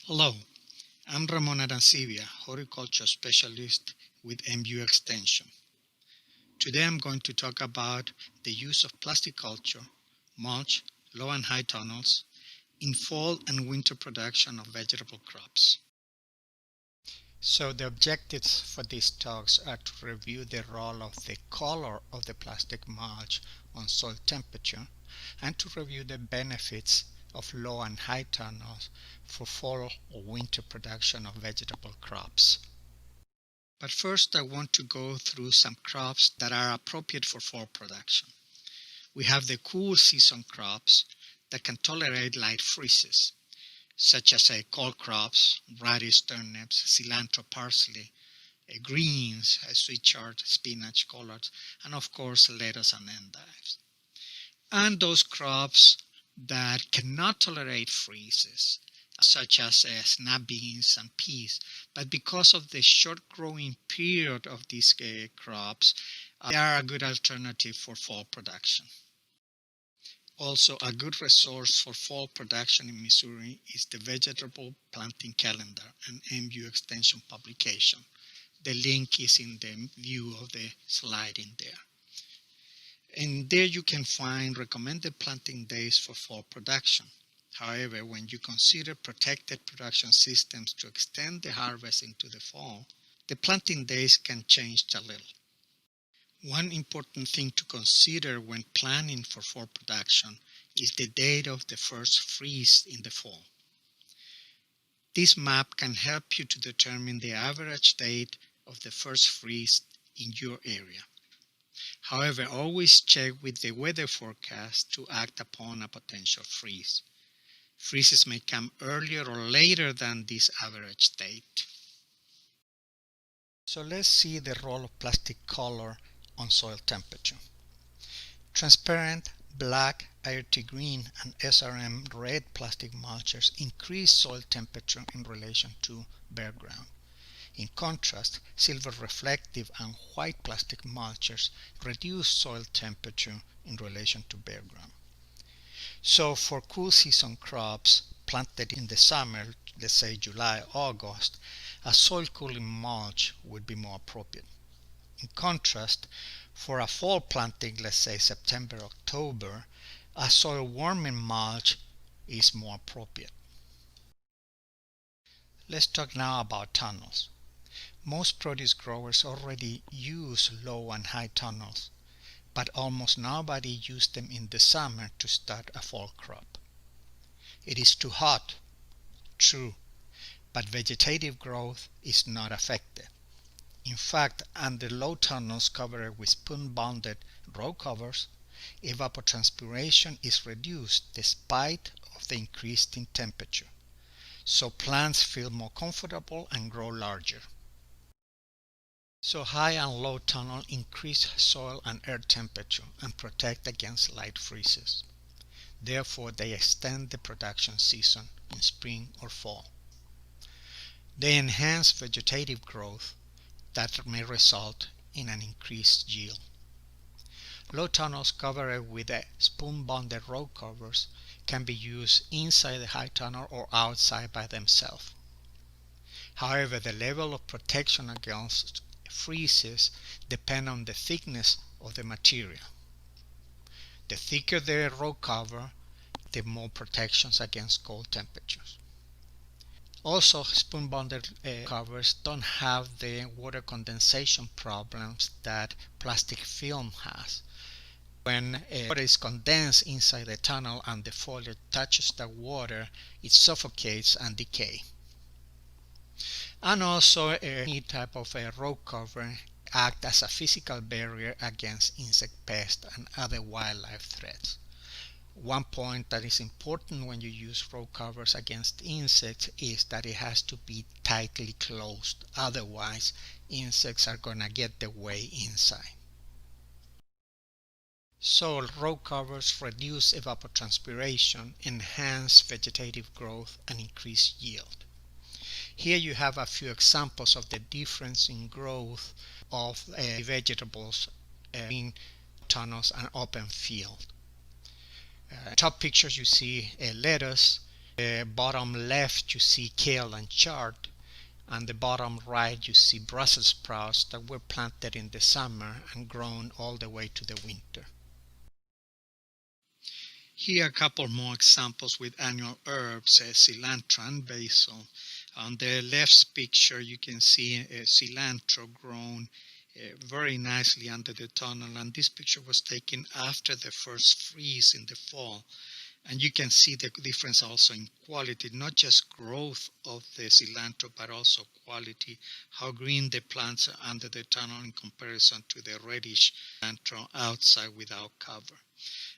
Hello, I'm Ramón Arancibia, horticulture specialist with MU Extension. Today I'm going to talk about the use of plastic culture, mulch, low and high tunnels in fall and winter production of vegetable crops. So the objectives for these talks are to review the role of the color of the plastic mulch on soil temperature and to review the benefits of low and high tunnels for fall or winter production of vegetable crops. But first I want to go through some crops that are appropriate for fall production. We have the cool season crops that can tolerate light freezes, such as col crops, radish, turnips, cilantro, parsley, greens, sweet chard, spinach, collards, and of course lettuce and endives. And those crops that cannot tolerate freezes, such as snap beans and peas, but because of the short growing period of these crops, they are a good alternative for fall production. Also, a good resource for fall production in Missouri is the Vegetable Planting Calendar, an MU Extension publication. The link is in the view of the slide in there. And there you can find recommended planting days for fall production. However, when you consider protected production systems to extend the harvest into the fall, the planting days can change a little. One important thing to consider when planning for fall production is the date of the first freeze in the fall. This map can help you to determine the average date of the first freeze in your area. However, always check with the weather forecast to act upon a potential freeze. Freezes may come earlier or later than this average date. So let's see the role of plastic color on soil temperature. Transparent, black, IRT green, and SRM red plastic mulchers increase soil temperature in relation to bare ground. In contrast, silver reflective and white plastic mulchers reduce soil temperature in relation to bare ground. So for cool season crops planted in the summer, let's say July, August, a soil cooling mulch would be more appropriate. In contrast, for a fall planting, let's say September, October, a soil warming mulch is more appropriate. Let's talk now about tunnels. Most produce growers already use low and high tunnels, but almost nobody uses them in the summer to start a fall crop. It is too hot, true, but vegetative growth is not affected. In fact, under low tunnels covered with spoon-bonded row covers, evapotranspiration is reduced despite of the increase in temperature, so plants feel more comfortable and grow larger. So high and low tunnel increase soil and air temperature and protect against light freezes. Therefore, they extend the production season in spring or fall. They enhance vegetative growth that may result in an increased yield. Low tunnels covered with spoon-bonded row covers can be used inside the high tunnel or outside by themselves. However, the level of protection against freezes depend on the thickness of the material. The thicker the row cover, the more protections against cold temperatures. Also, spoon-bonded covers don't have the water condensation problems that plastic film has. When water is condensed inside the tunnel and the foliage touches the water, it suffocates and decays. And also, any type of row cover act as a physical barrier against insect pests and other wildlife threats. One point that is important when you use row covers against insects is that it has to be tightly closed. Otherwise, insects are going to get their way inside. So row covers reduce evapotranspiration, enhance vegetative growth, and increase yield. Here you have a few examples of the difference in growth of vegetables in tunnels and open field. Top pictures you see lettuce. bottom left you see kale and chard, and the bottom right you see Brussels sprouts that were planted in the summer and grown all the way to the winter. Here are a couple more examples with annual herbs, cilantro and basil. On the left picture you can see cilantro grown very nicely under the tunnel, and this picture was taken after the first freeze in the fall. And you can see the difference also in quality, not just growth of the cilantro, but also quality, how green the plants are under the tunnel in comparison to the reddish cilantro outside without cover.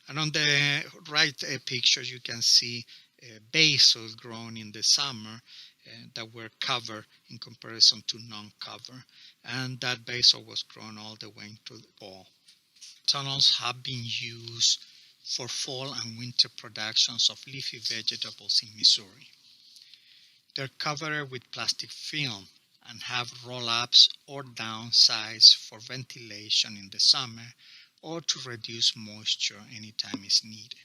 And on the right picture, you can see basil grown in the summer that were covered in comparison to non-cover. And that basil was grown all the way into the fall. Tunnels have been used for fall and winter productions of leafy vegetables in Missouri. They're covered with plastic film and have roll-ups or downsides for ventilation in the summer or to reduce moisture anytime it's needed.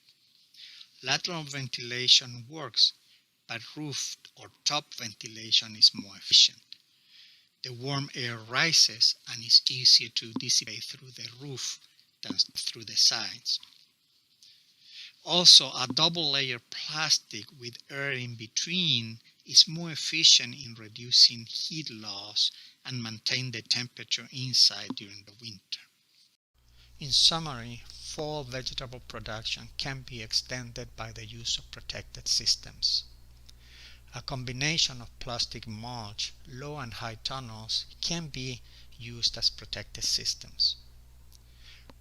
Lateral ventilation works, but roof or top ventilation is more efficient. The warm air rises and is easier to dissipate through the roof than through the sides. Also, a double-layer plastic with air in between is more efficient in reducing heat loss and maintain the temperature inside during the winter. In summary, fall vegetable production can be extended by the use of protected systems. A combination of plastic mulch, low and high tunnels can be used as protected systems.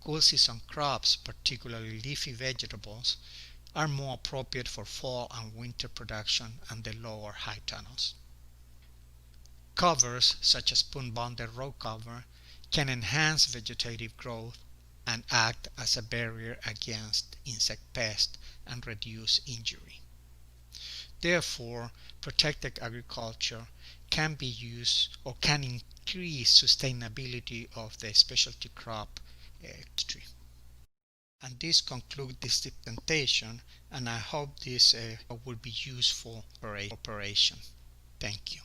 Cool season crops, particularly leafy vegetables, are more appropriate for fall and winter production and the low or high tunnels. Covers, such as spoon-bonded row cover, can enhance vegetative growth and act as a barrier against insect pests and reduce injury. Therefore, protected agriculture can be used or can increase sustainability of the specialty crop industry. And this concludes this presentation, and I hope this will be useful for operation. Thank you.